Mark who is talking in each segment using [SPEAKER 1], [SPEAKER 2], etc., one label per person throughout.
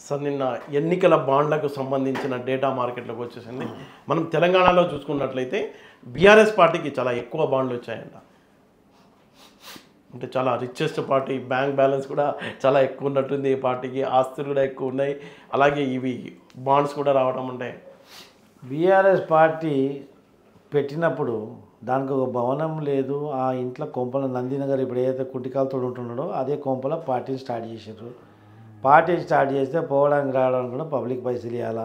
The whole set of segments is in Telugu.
[SPEAKER 1] సార్ నిన్న ఎన్నికల బాండ్లకు సంబంధించిన డేటా మార్కెట్లోకి వచ్చేసింది. మనం తెలంగాణలో చూసుకున్నట్లయితే బీఆర్ఎస్ పార్టీకి చాలా ఎక్కువ బాండ్లు వచ్చాయంట. అంటే చాలా రిచెస్ట్ పార్టీ, బ్యాంక్ బ్యాలెన్స్ కూడా చాలా ఎక్కువ ఉన్నట్టుంది ఈ పార్టీకి, ఆస్తులు కూడా ఎక్కువ ఉన్నాయి, అలాగే ఇవి బాండ్స్ కూడా రావడం. అంటే
[SPEAKER 2] బీఆర్ఎస్ పార్టీ పెట్టినప్పుడు దానికి ఒక భవనం లేదు, ఆ ఇంట్లో కొంపల నందినగర్ ఇప్పుడు ఏదైతే కుటికాలతో ఉంటున్నాడో అదే కొంపల పార్టీని స్టార్ట్ చేశారు. పార్టీ స్టార్ట్ చేస్తే పోవడానికి రావడానికి కూడా పబ్లిక్ పైసలు ఇవ్వాలా.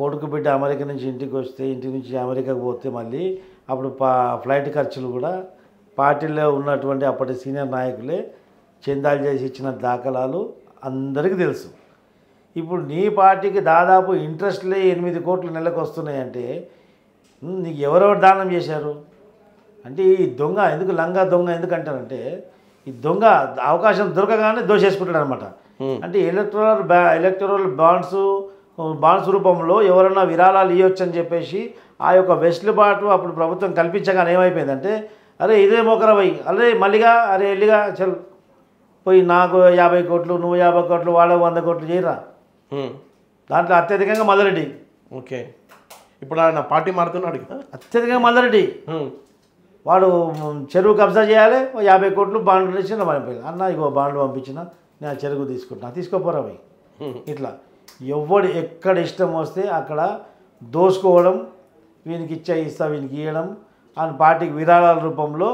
[SPEAKER 2] కొడుకు బిడ్డ అమెరికా నుంచి ఇంటికి వస్తే, ఇంటి నుంచి అమెరికాకు పోతే మళ్ళీ అప్పుడు ఫ్లైట్ ఖర్చులు కూడా పార్టీలో ఉన్నటువంటి అప్పటి సీనియర్ నాయకులే చందాలు చేసి ఇచ్చిన దాఖలాలు అందరికీ తెలుసు. ఇప్పుడు నీ పార్టీకి దాదాపు ఇంట్రెస్ట్లే 8 కోట్లు నెలకు వస్తున్నాయంటే నీకు ఎవరెవరు దానం చేశారు అంటే ఈ దొంగ ఎందుకు లంగా దొంగ ఎందుకు అంటారంటే ఈ దొంగ అవకాశం దొరకగానే దోషేసుకుంటాడు అనమాట. అంటే ఎలక్టరల్ బాండ్స్ రూపంలో ఎవరన్నా విరాళాలు ఇవ్వచ్చు అని చెప్పేసి ఆ యొక్క వెసులుబాటు అప్పుడు ప్రభుత్వం కల్పించగానే ఏమైపోయిందంటే అరే ఇదే మోకరా పోయి అరే మళ్ళీగా అరే ఎల్లిగా చల్ పోయి నాకు 50 కోట్లు నువ్వు 50 కోట్లు వాళ్ళకు 100 కోట్లు చేయరా. దాంట్లో అత్యధికంగా మల్లారెడ్డి.
[SPEAKER 1] ఓకే, ఇప్పుడు ఆయన పార్టీ మారుతున్నాడు కదా,
[SPEAKER 2] అత్యధికంగా మల్లారెడ్డి. వాడు చెరువు కబ్జా చేయాలి, 50 కోట్లు బాండ్లు ఇచ్చిన పంపించాలి. అన్న ఇగో బాండ్లు పంపించిన నేను చెరువు తీసుకుంటున్నా, తీసుకోపోరా పోయి. ఇట్లా ఎవడు ఎక్కడ ఇష్టం వస్తే అక్కడ దోసుకోవడం, వీనికి ఇస్తా వీనికి ఇవ్వడం అని పార్టీకి విరాళాల రూపంలో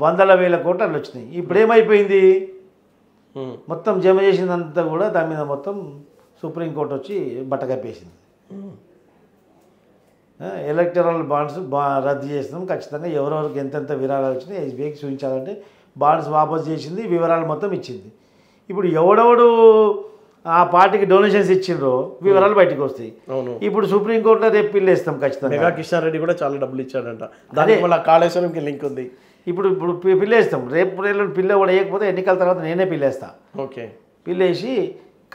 [SPEAKER 2] 100,000 కోట్లు అట్లా వచ్చినాయి. ఇప్పుడు ఏమైపోయింది, మొత్తం జమ చేసిందంతా కూడా దాని మీద మొత్తం సుప్రీంకోర్టు వచ్చి బట్టకప్పేసింది. ఎలక్టరల్ బాండ్స్ రద్దు చేసినాం, ఖచ్చితంగా ఎవరెవరికి ఎంతెంత విరాళాలు వచ్చినాయి ఎస్బీఐకి చూపించాలంటే బాండ్స్ వాపసు చేసింది, వివరాలు మొత్తం ఇచ్చింది. ఇప్పుడు ఎవడెవడు ఆ పార్టీకి డొనేషన్స్ ఇచ్చిండ్రో వివరాలు బయటకు వస్తాయి. ఇప్పుడు సుప్రీంకోర్టులో రేపు పిల్లు వేస్తాం ఖచ్చితంగా.
[SPEAKER 1] మెగా కిషన్ రెడ్డి కూడా చాలా డబ్బులు ఇచ్చాడంట, దానికి మళ్ళీ కాళేశ్వరంకి లింక్ ఉంది.
[SPEAKER 2] ఇప్పుడు పిల్లేస్తాం, రేపు పిల్ల కూడా వేయకపోతే ఎన్నికల తర్వాత నేనే పిల్లేస్తా.
[SPEAKER 1] ఓకే,
[SPEAKER 2] పిల్లేసి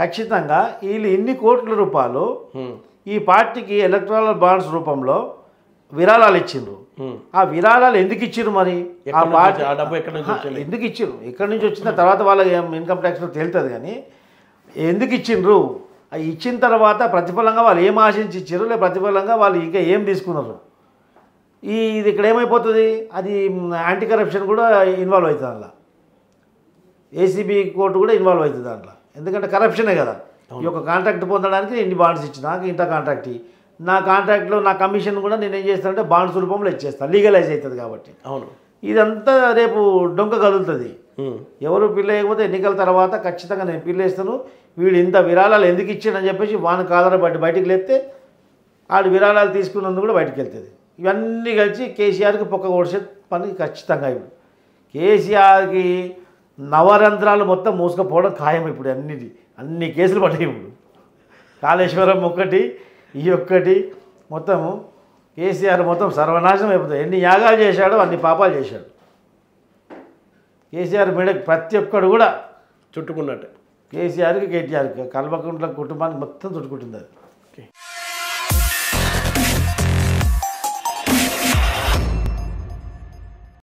[SPEAKER 2] ఖచ్చితంగా వీళ్ళు ఇన్ని కోట్ల రూపాయలు ఈ పార్టీకి ఎలక్ట్రల్ బాండ్స్ రూపంలో విరాళాలు ఇచ్చిండ్రు. ఆ విరాళాలు ఎందుకు ఇచ్చిండ్రు మరి, ఆ పార్టీ ఎందుకు ఇచ్చిండ్రు, ఎక్కడి నుంచి వచ్చిన తర్వాత వాళ్ళకి ఇన్కమ్ ట్యాక్స్లో తేలుతుంది. కానీ ఎందుకు ఇచ్చిండ్రు, ఇచ్చిన తర్వాత ప్రతిఫలంగా వాళ్ళు ఏం ఆశించి ఇచ్చారు, లేదా ప్రతిఫలంగా వాళ్ళు ఇంకా ఏం తీసుకున్నారు. ఇది ఇక్కడ ఏమైపోతుంది, అది యాంటీ కరప్షన్ కూడా ఇన్వాల్వ్ అవుతుంది దాంట్లో, ఏసీబీ కోర్టు కూడా ఇన్వాల్వ్ అవుతుంది దాంట్లో. ఎందుకంటే కరప్షనే కదా. ఈ యొక్క కాంట్రాక్ట్ పొందడానికి ఇన్ని బాండ్స్ ఇచ్చిన, నాకు ఇంత కాంట్రాక్ట్, నా కాంట్రాక్ట్లో నా కమిషన్ కూడా నేను ఏం చేస్తానంటే బాండ్స్ రూపంలో ఇచ్చేస్తాను, లీగలైజ్ అవుతుంది కాబట్టి.
[SPEAKER 1] అవును,
[SPEAKER 2] ఇదంతా రేపు డొంక కదులుతుంది. ఎవరు పిల్ల వేయకపోతే ఎన్నికల తర్వాత ఖచ్చితంగా నేను పిల్లేస్తాను, వీడు ఇంత విరాళాలు ఎందుకు ఇచ్చాడని చెప్పేసి వాని కాలర బయటికి లేస్తే ఆడు విరాళాలు తీసుకున్నందుకు కూడా బయటకు వెళ్తుంది. ఇవన్నీ కలిసి కేసీఆర్కి పొక్క కొడిసే పని ఖచ్చితంగా. ఇప్పుడు కేసీఆర్కి నవరంధ్రాలు మొత్తం మూసుకుపోవడం ఖాయం. ఇప్పుడు అన్ని కేసులు పడ్డాయి. ఇప్పుడు కాళేశ్వరం ఒక్కటి, ఈ ఒక్కటి, మొత్తము కేసీఆర్ మొత్తం సర్వనాశనం అయిపోతుంది. ఎన్ని యాగాలు చేశాడో అన్ని పాపాలు చేశాడు కేసీఆర్. మీడకి ప్రతి ఒక్కడు కూడా
[SPEAKER 1] చుట్టుకున్నట్టే
[SPEAKER 2] కేసీఆర్కి కేటీఆర్కి కల్వకుంట్ల కుటుంబానికి మొత్తం చుట్టుకుంటుంది అది.
[SPEAKER 1] ఓకే.